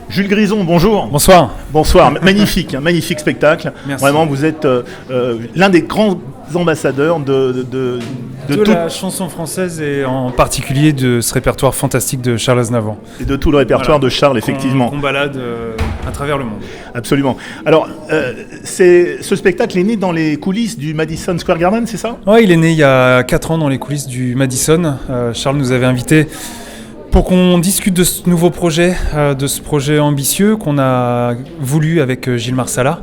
Jules Grison, bonjour. Bonsoir. Bonsoir, magnifique, un magnifique spectacle. Merci. Vraiment, vous êtes l'un des grands ambassadeurs de la chanson française et en particulier de ce répertoire fantastique de Charles Aznavour. Et de tout le répertoire de Charles, effectivement. Qu'on balade à travers le monde. Absolument. Alors, ce spectacle est né dans les coulisses du Madison Square Garden, c'est ça ? Oui, il est né il y a 4 ans dans les coulisses du Madison. Charles nous avait invités pour qu'on discute de ce nouveau projet, de ce projet ambitieux qu'on a voulu avec Gilles Marsala.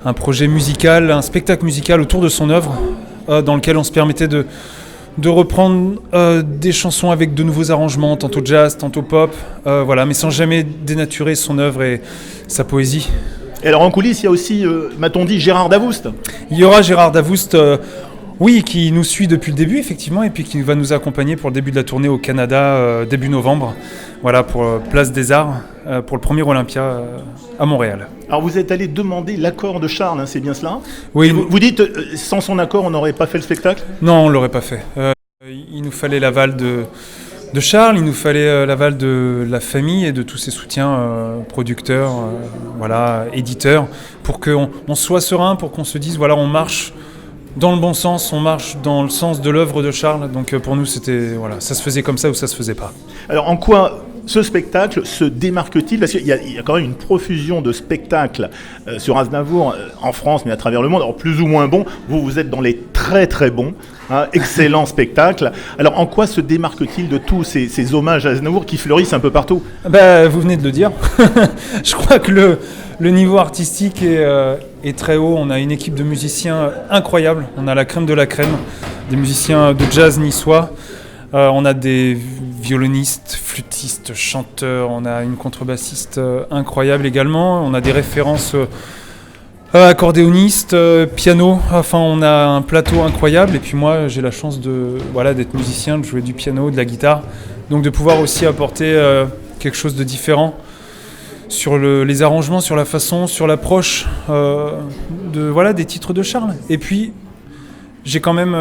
Un projet musical, un spectacle musical autour de son œuvre, dans lequel on se permettait de reprendre des chansons avec de nouveaux arrangements, tantôt jazz, tantôt pop, mais sans jamais dénaturer son œuvre et sa poésie. Et alors en coulisses, il y a aussi, m'a-t-on dit, Gérard Davoust. Il y aura Gérard Davoust, qui nous suit depuis le début, effectivement, et puis qui va nous accompagner pour le début de la tournée au Canada, début novembre, pour Place des Arts, pour le premier Olympia à Montréal. Alors vous êtes allé demander l'accord de Charles, c'est bien cela ? Oui. Vous dites, sans son accord, on n'aurait pas fait le spectacle ? Non, on ne l'aurait pas fait. Il nous fallait l'aval de Charles, il nous fallait l'aval de la famille et de tous ses soutiens, producteurs, éditeurs, pour qu'on soit serein, pour qu'on se dise, on marche dans le bon sens, on marche dans le sens de l'œuvre de Charles. Donc pour nous, c'était ça se faisait comme ça ou ça se faisait pas. Alors en quoi ce spectacle se démarque-t-il ? Parce qu'il y a quand même une profusion de spectacles sur Aznavour en France, mais à travers le monde. Alors plus ou moins bons, vous êtes dans les très très bons, excellents spectacles. Alors en quoi se démarque-t-il de tous ces hommages à Aznavour qui fleurissent un peu partout ? Vous venez de le dire. Je crois que le niveau artistique est très haut. On a une équipe de musiciens incroyable. On a la crème de la crème, des musiciens de jazz niçois. On a des violonistes, flûtistes, chanteurs. On a une contrebassiste incroyable également. On a des références accordéonistes, piano. Enfin, on a un plateau incroyable. Et puis moi, j'ai la chance d'être musicien, de jouer du piano, de la guitare. Donc de pouvoir aussi apporter quelque chose de différent sur les arrangements, sur la façon, sur l'approche des titres de Charles. Et puis, j'ai quand même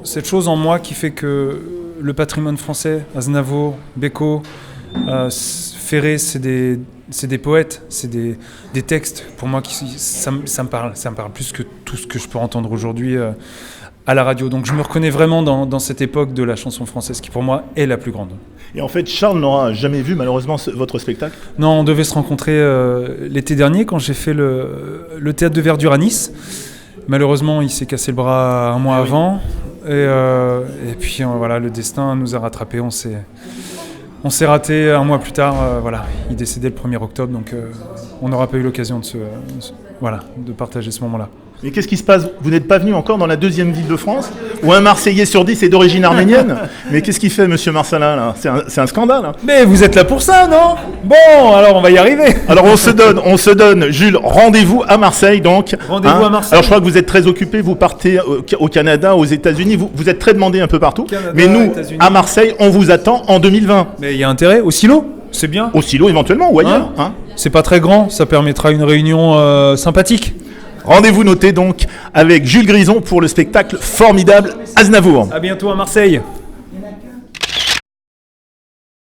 cette chose en moi qui fait que le patrimoine français, Aznavour, Bécaud, Ferré, c'est des poètes, c'est des textes. Pour moi, ça me parle plus que tout ce que je peux entendre aujourd'hui à la radio. Donc je me reconnais vraiment dans cette époque de la chanson française qui pour moi est la plus grande. Et en fait, Charles n'aura jamais vu malheureusement votre spectacle ? Non, on devait se rencontrer l'été dernier quand j'ai fait le théâtre de Verdure à Nice. Malheureusement, il s'est cassé le bras un mois avant. Et puis le destin nous a rattrapés. On s'est raté un mois plus tard. Il décédait le 1er octobre, donc on n'aura pas eu l'occasion de partager ce moment-là. Mais qu'est-ce qui se passe ? Vous n'êtes pas venu encore dans la deuxième ville de France où un Marseillais sur 10 est d'origine arménienne ? Mais qu'est-ce qu'il fait, monsieur Marsala, là ? C'est un scandale. Hein. Mais vous êtes là pour ça, non ? Bon, alors on va y arriver. Alors on se donne, Jules, rendez-vous à Marseille, donc. Rendez-vous à Marseille. Alors je crois que vous êtes très occupé, vous partez au Canada, aux États-Unis, vous êtes très demandé un peu partout. Canada, mais nous, États-Unis. À Marseille, on vous attend en 2020. Mais il y a intérêt, au silo, c'est bien. Au silo éventuellement, ou ailleurs. C'est pas très grand, ça permettra une réunion sympathique. Rendez-vous noté donc avec Jules Grison pour le spectacle formidable Aznavour. À bientôt à Marseille.